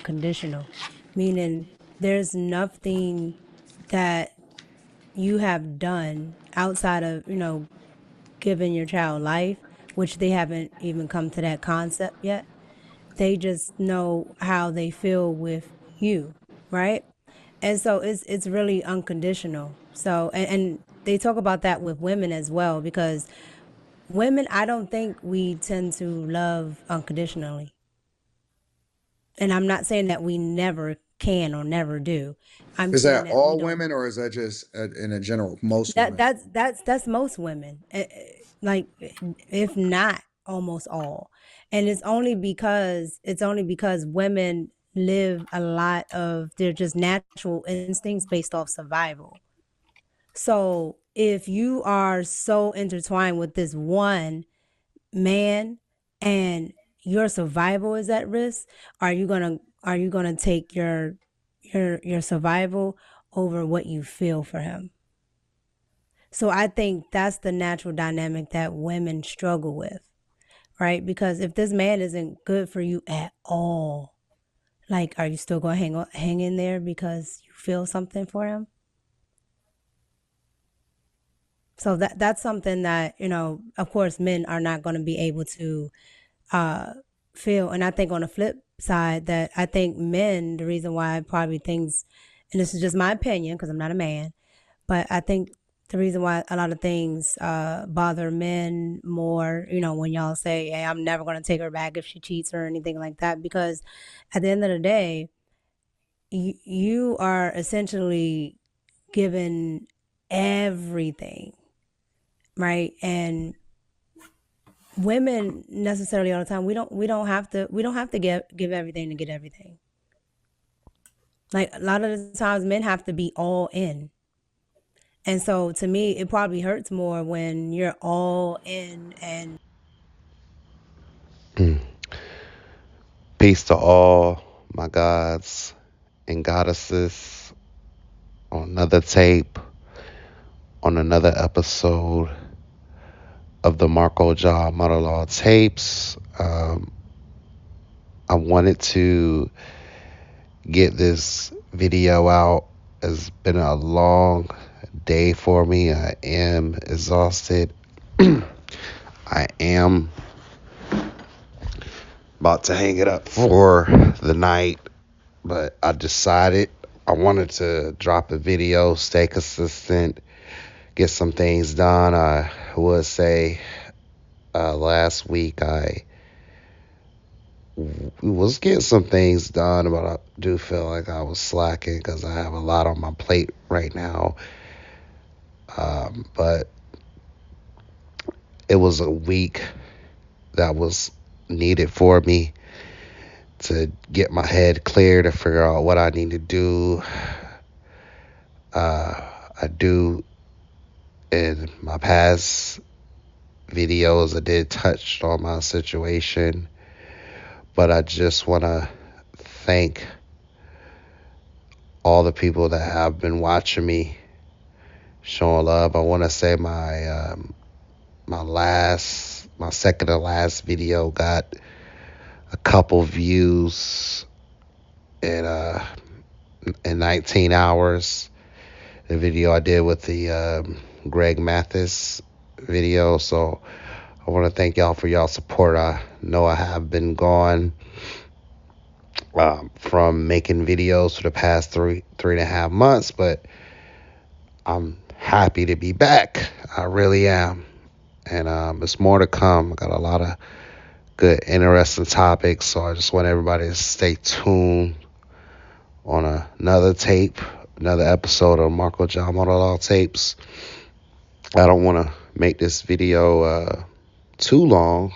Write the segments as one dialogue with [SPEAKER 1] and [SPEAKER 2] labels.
[SPEAKER 1] unconditional, meaning there's nothing that you have done outside of, giving your child life, which they haven't even come to that concept yet. They just know how they feel with you, right? And so it's really unconditional. So and they talk about that with women as well, because women, I don't think we tend to love unconditionally. And I'm not saying that we never can or never do. I'm
[SPEAKER 2] Is
[SPEAKER 1] saying
[SPEAKER 2] that
[SPEAKER 1] that we
[SPEAKER 2] all
[SPEAKER 1] don't.
[SPEAKER 2] women, or is that just in a general, most
[SPEAKER 1] That
[SPEAKER 2] women?
[SPEAKER 1] that's most women. Like, if not almost all. And it's only because women live a lot of their just natural instincts based off survival. So if you are so intertwined with this one man and your survival is at risk, are you gonna take your survival over what you feel for him? So I think that's the natural dynamic that women struggle with, right? Because if this man isn't good for you at all, like, are you still gonna hang in there because you feel something for him? So that's something that, of course, men are not going to be able to uh, feel. And I think on the flip side, that I think men, the reason why probably things, and this is just my opinion because I'm not a man, but I think the reason why a lot of things bother men more, when y'all say, hey, I'm never going to take her back if she cheats or anything like that, because at the end of the day, you are essentially given everything, right? And women necessarily all the time, we don't have to give everything to get everything. Like, a lot of the times men have to be all in. And so to me, it probably hurts more when you're all in and
[SPEAKER 3] Peace to all my gods and goddesses on another tape, on another episode of the MarcoJah monologue tapes. I wanted to get this video out. It's been a long day for me. I am exhausted. I am about to hang it up for the night, but I decided I wanted to drop a video, stay consistent, get some things done. I would say last week I was getting some things done, but I do feel like I was slacking because I have a lot on my plate right now. But it was a week that was needed for me to get my head clear, to figure out what I need to do. I do in my past videos, I did touch on my situation, but I just want to thank all the people that have been watching me, showing love. I want to say my second to last video got a couple views in uh in 19 hours. The video I did with the Greg Mathis video. So I want to thank y'all for y'all support. I know I have been gone from making videos for the past three and a half months, but I'm happy to be back. I really am. And it's more to come. I got a lot of good, interesting topics. So I just want everybody to stay tuned on another tape, another episode of MarcoJah Monologue Tapes. I don't want to make this video too long,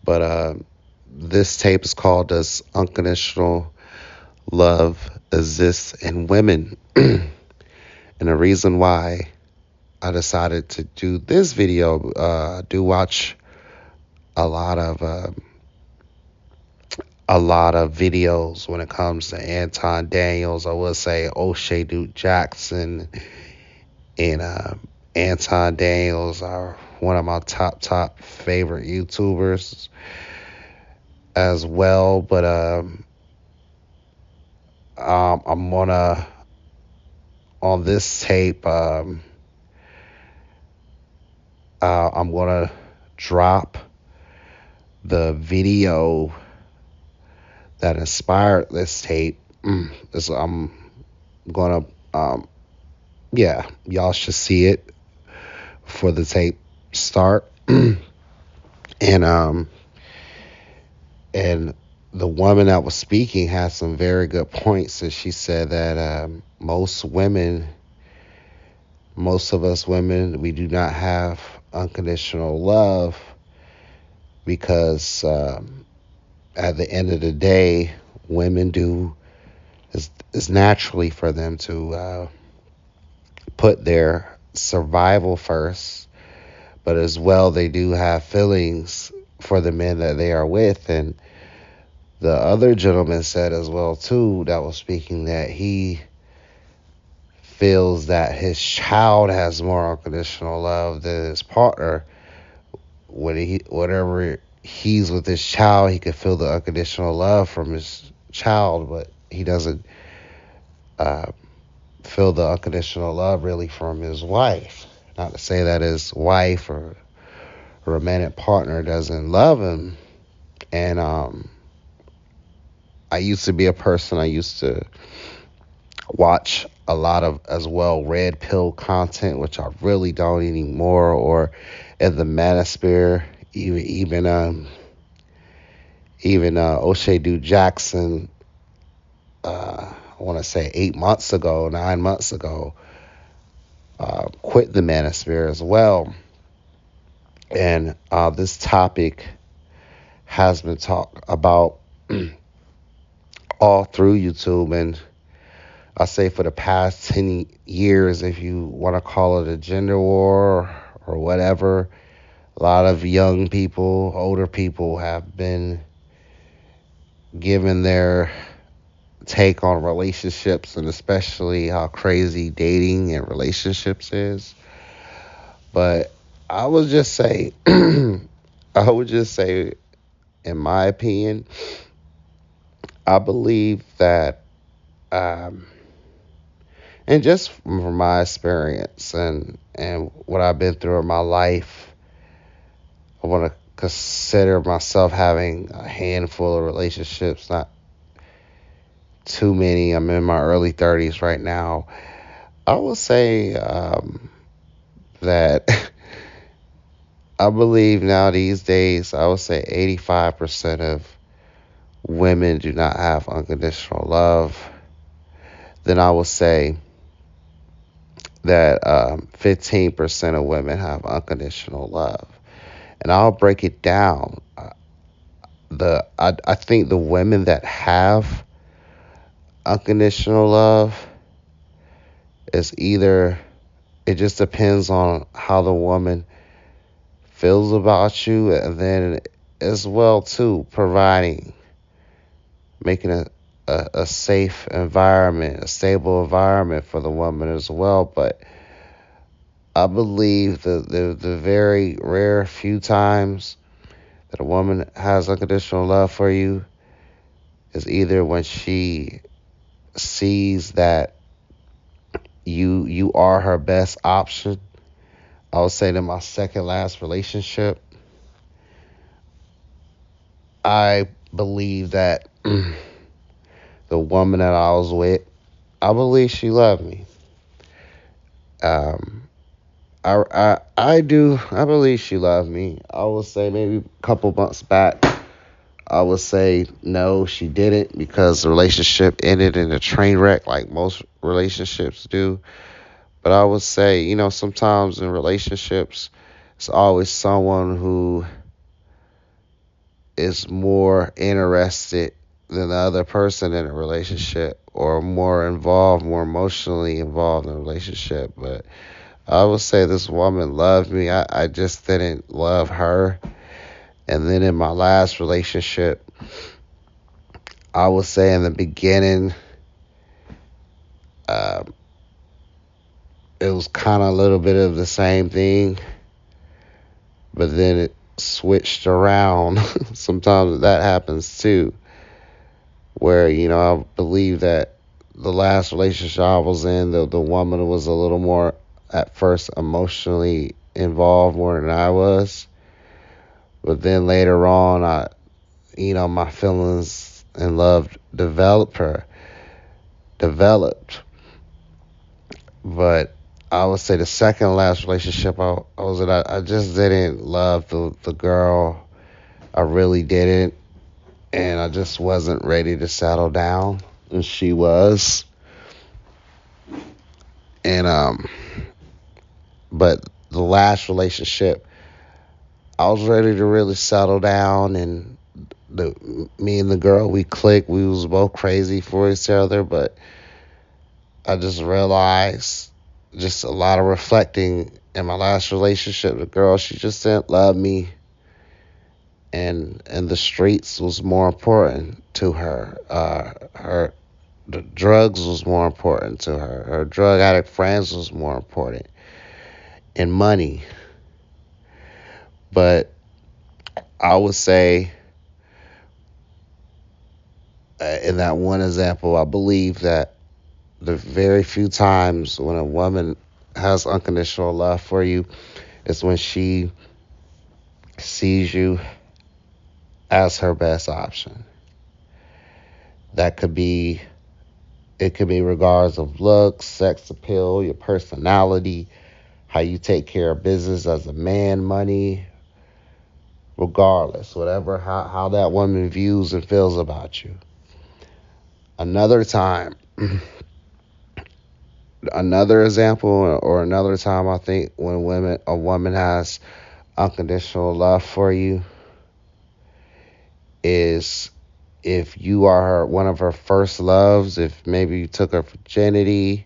[SPEAKER 3] but this tape is called Does Unconditional Love Exist in Women? And the reason why I decided to do this video, I do watch a lot of videos when it comes to Anton Daniels. I would say O'Shea Duke Jackson and Anton Daniels are one of my top favorite YouTubers as well. But I'm gonna on this tape. I'm gonna drop the video that inspired this tape. I'm gonna, um, yeah, y'all should see it for the tape start. and and the woman that was speaking had some very good points, and she said that most of us women, we do not have unconditional love because at the end of the day, women do is naturally for them to put their survival first, but as well they do have feelings for the men that they are with. And the other gentleman said as well too that was speaking that he feels that his child has more unconditional love than his partner. Whatever he's with his child, he could feel the unconditional love from his child, but he doesn't uh, feel the unconditional love really from his wife. Not to say that his wife or romantic partner doesn't love him. And I used to be a person, I used to watch a lot of as well red pill content, which I really don't anymore, or in the manosphere, even O'Shea Duke Jackson, I want to say 8 months ago, 9 months ago, quit the manosphere as well. And this topic has been talked about all through YouTube, and I say for the past 10 years, if you want to call it a gender war or whatever, a lot of young people, older people have been given their take on relationships and especially how crazy dating and relationships is. But I would just say, I would just say, in my opinion, I believe that, um, and just from my experience and what I've been through in my life, I want to consider myself having a handful of relationships, not too many. I'm in my early 30s right now. I will say that I believe now these days, I would say 85% of women do not have unconditional love. Then I will say that 15% of women have unconditional love. And I'll break it down. I think the women that have unconditional love is either, it just depends on how the woman feels about you, and then as well too providing, making a safe environment, a stable environment for the woman as well. But I believe the very rare few times that a woman has unconditional love for you is either when she sees that you are her best option. I would say that my second last relationship, I believe that the woman that I was with, I believe she loved me. Um, I do. I believe she loved me. I would say maybe a couple months back, I would say no, she didn't, because the relationship ended in a train wreck, like most relationships do. But I would say, sometimes in relationships, it's always someone who is more interested than the other person in a relationship, or more involved, more emotionally involved in a relationship. But I would say this woman loved me. I just didn't love her. And then in my last relationship, I would say in the beginning, uh, it was kind of a little bit of the same thing, but then it switched around. Sometimes that happens too, where, I believe that the last relationship I was in, the woman was a little more at first emotionally involved more than I was, but then later on, my feelings and love developed. But I would say the second last relationship I was in, I just didn't love the girl. I really didn't, and I just wasn't ready to settle down, and she was. And but the last relationship, I was ready to really settle down, and me and the girl, we clicked. We was both crazy for each other, but I just realized, just a lot of reflecting in my last relationship, the girl, she just didn't love me, and the streets was more important to her. Her the drugs was more important to her. Her drug addict friends was more important, and money. But I would say, in that one example, I believe that the very few times when a woman has unconditional love for you is when she sees you as her best option. That could be It could be regards of looks, sex appeal, your personality, how you take care of business as a man, money, regardless, whatever how that woman views and feels about you. Another time, another example, or another time, I think when a woman has unconditional love for you is if you are one of her first loves, if maybe you took her virginity,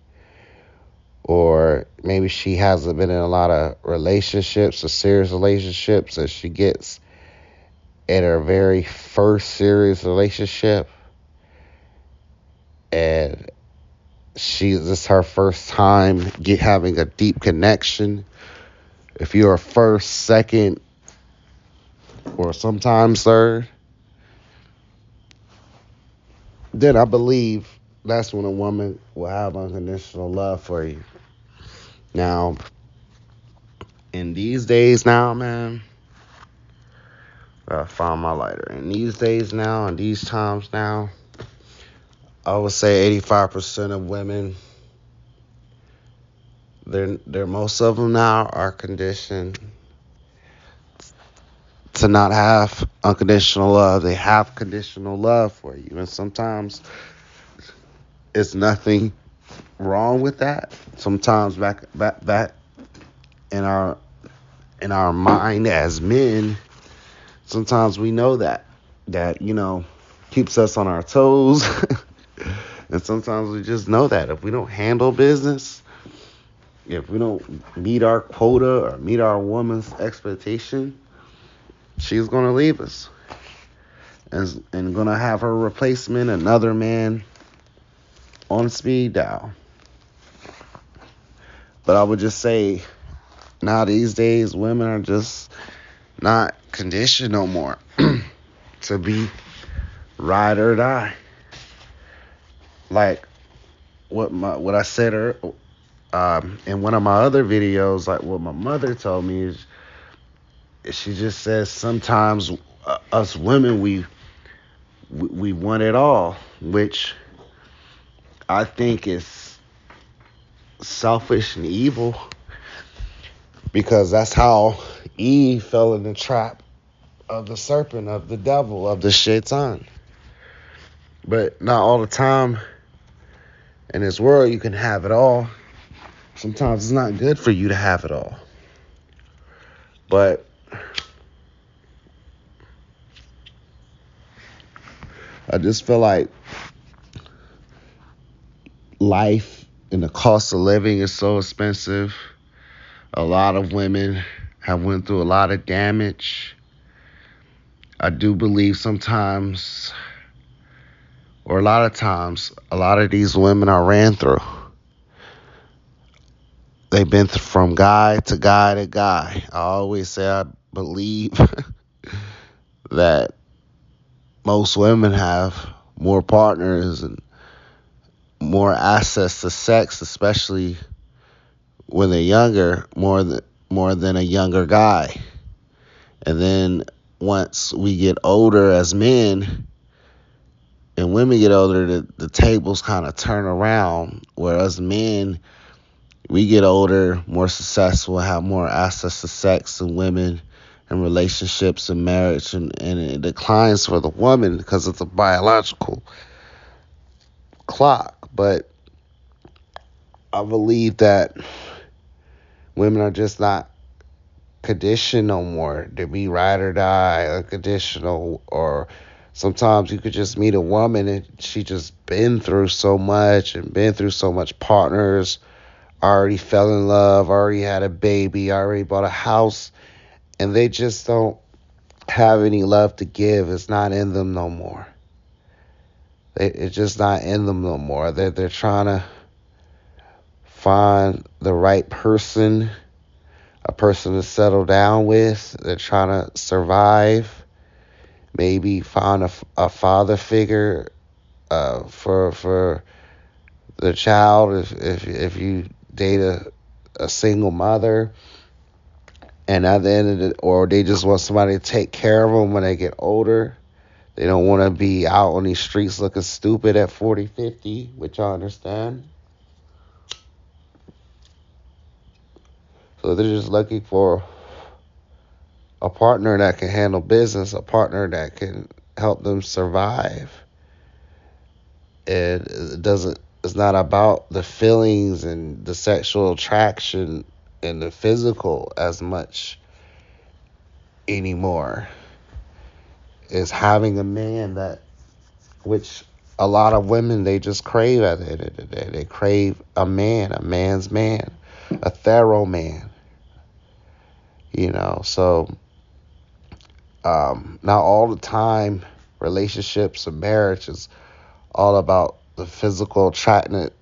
[SPEAKER 3] or maybe she hasn't been in a lot of relationships or serious relationships, and she gets in her very first serious relationship, and this is her first time having a deep connection. If you're a first, second, or sometimes third, then I believe that's when a woman will have unconditional love for you. Now, in these days now, man, I found my lighter. In these days now, in these times now, I would say 85% of women, they're most of them now are conditioned to not have unconditional love. They have conditional love for you, and sometimes it's nothing wrong with that. Sometimes back in our mind as men, sometimes we know that keeps us on our toes. And sometimes we just know that if we don't handle business, if we don't meet our quota or meet our woman's expectation, she's going to leave us and going to have her replacement, another man, on speed dial. But I would just say, now these days, women are just not conditioned no more to be ride or die. Like what I said in one of my other videos, like what my mother told me is, she just says sometimes us women we want it all, which I think is selfish and evil, because that's how Eve fell in the trap of the serpent, of the devil, of the shaitan. But not all the time in this world you can have it all. Sometimes it's not good for you to have it all. But I just feel like life and the cost of living is so expensive. A lot of women have went through a lot of damage. I do believe sometimes, or a lot of times, a lot of these women I ran through, they've been from guy to guy to guy. I always say I believe that most women have more partners, and more access to sex, especially when they're younger, more than a younger guy. And then once we get older as men and women get older, the tables kind of turn around. Whereas men, we get older, more successful, have more access to sex and women and relationships and marriage, and it declines for the woman because it's a biological clock. But I believe that women are just not conditioned no more to be ride or die unconditional, or sometimes you could just meet a woman and she just been through so much and been through so much, partners, already fell in love, already had a baby, already bought a house, and they just don't have any love to give. It's not in them no more. It's just not in them no more. They're trying to find the right person, a person to settle down with. They're trying to survive. Maybe find a father figure for the child. If you date a single mother, and at the end of the, or they just want somebody to take care of them when they get older. They don't want to be out on these streets looking stupid at 40, 50, which I understand. So they're just looking for a partner that can handle business, a partner that can help them survive. And it doesn't, it's not about the feelings and the sexual attraction and the physical as much anymore. It's having a man that, which a lot of women, they just crave at the end of the day. They crave a man, a man's man, a thorough man, you know. So not all the time relationships and marriage is all about the physical attractiveness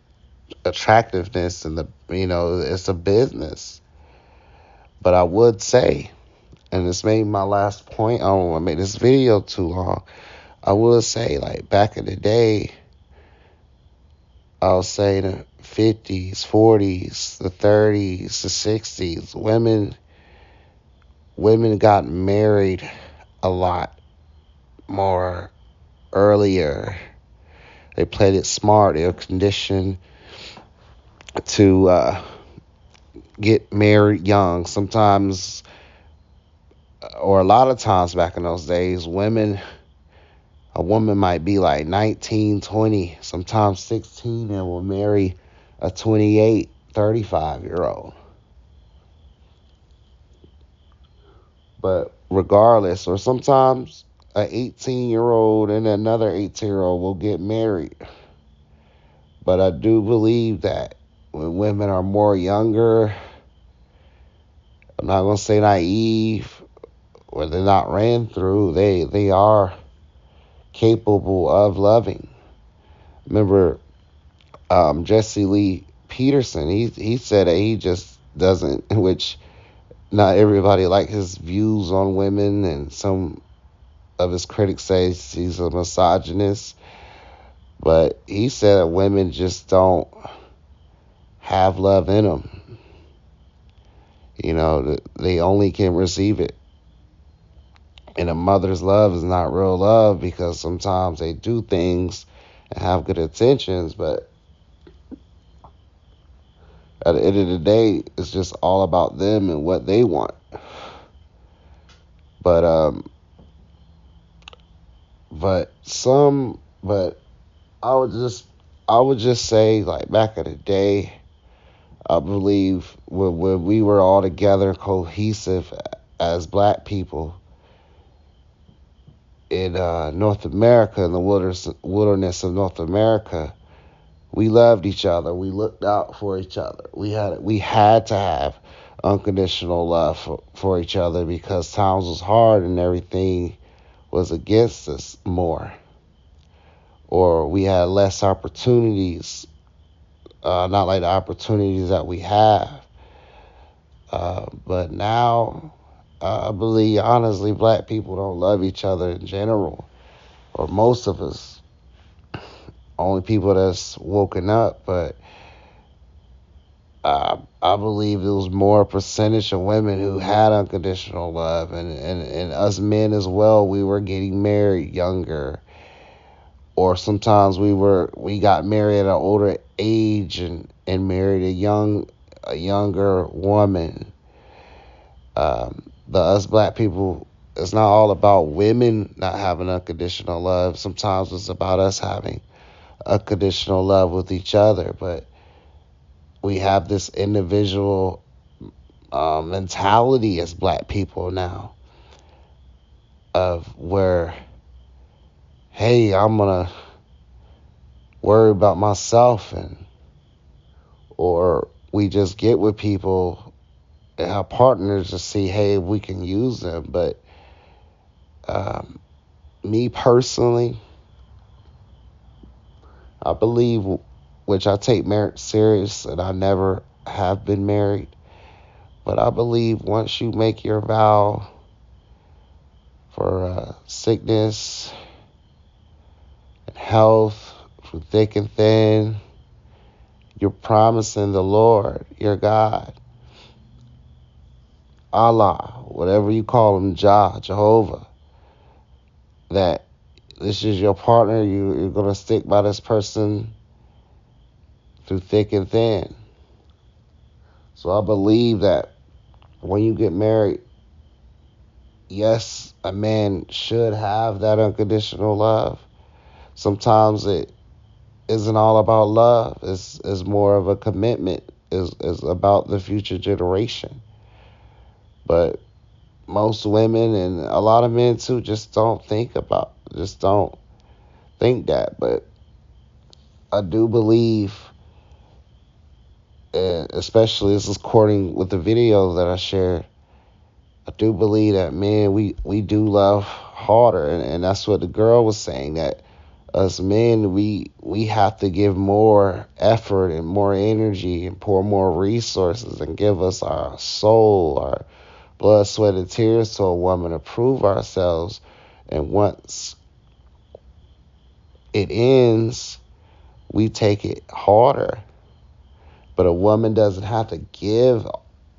[SPEAKER 3] and the, you know, it's a business. But I would say, and this may be my last point, I don't want to make this video too long. I would say, like, back in the day, I'll say the 50s, 40s, the 30s, the 60s, women got married a lot more earlier. They played it smart. They were conditioned to get married young. Sometimes, or a lot of times back in those days, a woman might be like 19, 20, sometimes 16, and will marry a 28, 35-year-old. But regardless, or sometimes an 18-year-old and another 18-year-old will get married. But I do believe that when women are more younger, I'm not going to say naive, or they're not ran through, they are capable of loving. Remember, Jesse Lee Peterson, he said that he just doesn't, which not everybody like his views on women, and some of his critics say he's a misogynist, but he said that women just don't have love in them. You know, they only can receive it. And a mother's love is not real love, because sometimes they do things and have good intentions, but at the end of the day, it's just all about them and what they want. But but I would just say, like, back in the day, I believe when we were all together, cohesive as black people in North America, in the wilderness of North America, we loved each other. We looked out for each other. We had to have unconditional love for each other, because times was hard and everything was against us more, or we had less opportunities, not like the opportunities that we have. But now, I believe, honestly, black people don't love each other in general, or most of us. only people that's woken up, but I believe there was more percentage of women who had unconditional love, and us men as well. We were getting married younger, or sometimes we got married at an older age and married a younger woman. The us black people, it's not all about women not having unconditional love. Sometimes it's about us having unconditional love with each other, but we have this individual mentality as black people now of where, hey, I'm gonna worry about myself, and or we just get with people and have partners to see, hey, if we can use them. But um, me personally, I believe, which I take marriage serious, and I never have been married, but I believe once you make your vow for sickness and health, through thick and thin, you're promising the Lord, your God, Allah, whatever you call him, Jah, Jehovah, that this is your partner. You're going to stick by this person through thick and thin. So I believe that when you get married, yes, a man should have that unconditional love. Sometimes it isn't all about love. It's more of a commitment. Is about the future generation. But most women and a lot of men too just don't think that. But I do believe, especially this is according with the video that I shared, I do believe that men, we do love harder, and that's what the girl was saying, that us men, we have to give more effort and more energy and pour more resources and give us our soul, our blood, sweat, and tears to a woman to prove ourselves. And once it ends, we take it harder. But a woman doesn't have to give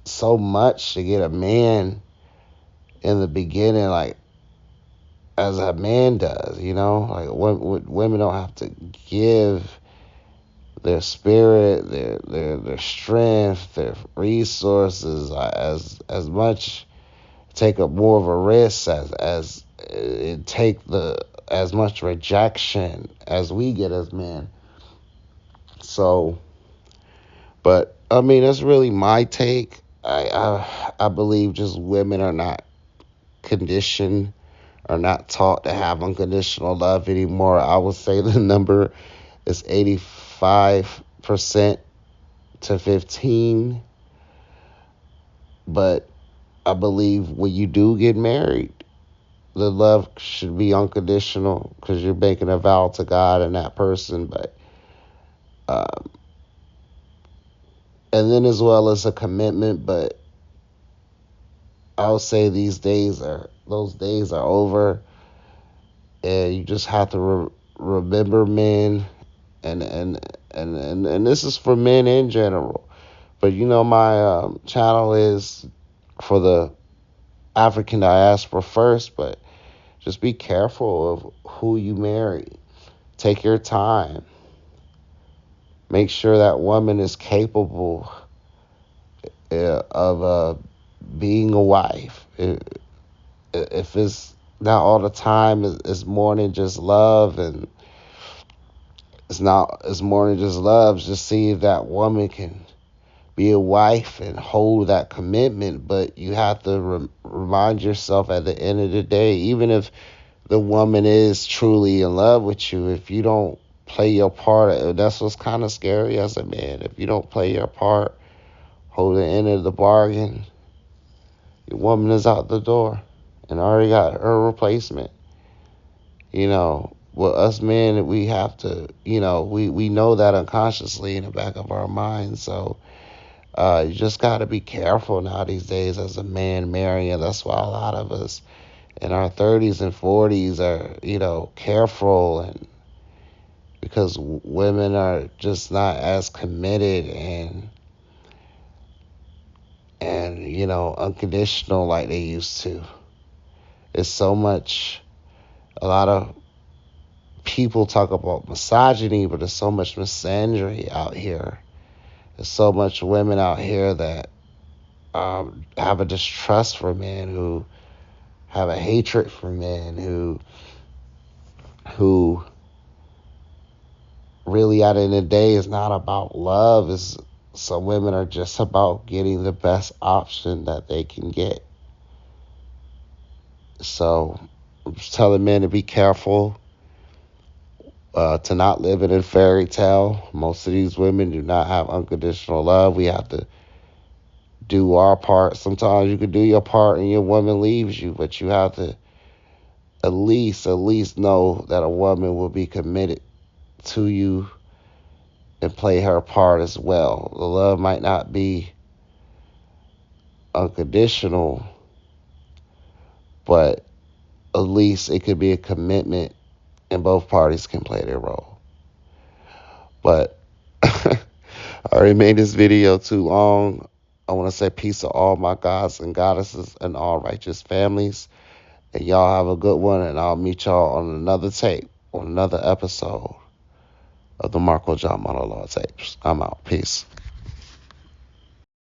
[SPEAKER 3] so much to get a man in the beginning, like as a man does, you know? Like women don't have to give their spirit, their strength, their resources as much, take up more of a risk as it take the as much rejection as we get as men. So, but I mean, that's really my take. I believe just women are not conditioned, are not taught to have unconditional love anymore. I would say the number is 85% to 15. But I believe when you do get married, the love should be unconditional because you're making a vow to God and that person. But um, and then as well as a commitment. But I would say those days are over, and you just have to remember men, and this is for men in general. But you know, my channel is for the African diaspora first, but just be careful of who you marry. Take your time. Make sure that woman is capable of being a wife. If it's not all the time, it's more than just love, and it's more than just love. Just see if that woman can be a wife and hold that commitment. But you have to remind yourself at the end of the day, even if the woman is truly in love with you, if you don't play your part, that's what's kind of scary as a man. If you don't play your part, hold the end of the bargain, your woman is out the door and already got her replacement. You know, well, us men, we have to, we know that unconsciously in the back of our minds. So you just got to be careful now these days as a man marrying. That's why a lot of us in our 30s and 40s are, careful, and because women are just not as committed and unconditional like they used to. It's so much. A lot of people talk about misogyny, but there's so much misandry out here. There's so much women out here that have a distrust for men, who have a hatred for men, who really at the end of the day is not about love. Is Some women are just about getting the best option that they can get. So I'm just telling men to be careful, to not live in a fairy tale. Most of these women do not have unconditional love. We have to do our part. Sometimes you can do your part and your woman leaves you, but you have to at least know that a woman will be committed to you and play her part as well. The love might not be unconditional, but at least it could be a commitment and both parties can play their role. But I already made this video too long. I want to say peace to all my gods and goddesses and all righteous families. And y'all have a good one, and I'll meet y'all on another tape, on another episode of the MarcoJah Monologue tapes. I'm out. Peace.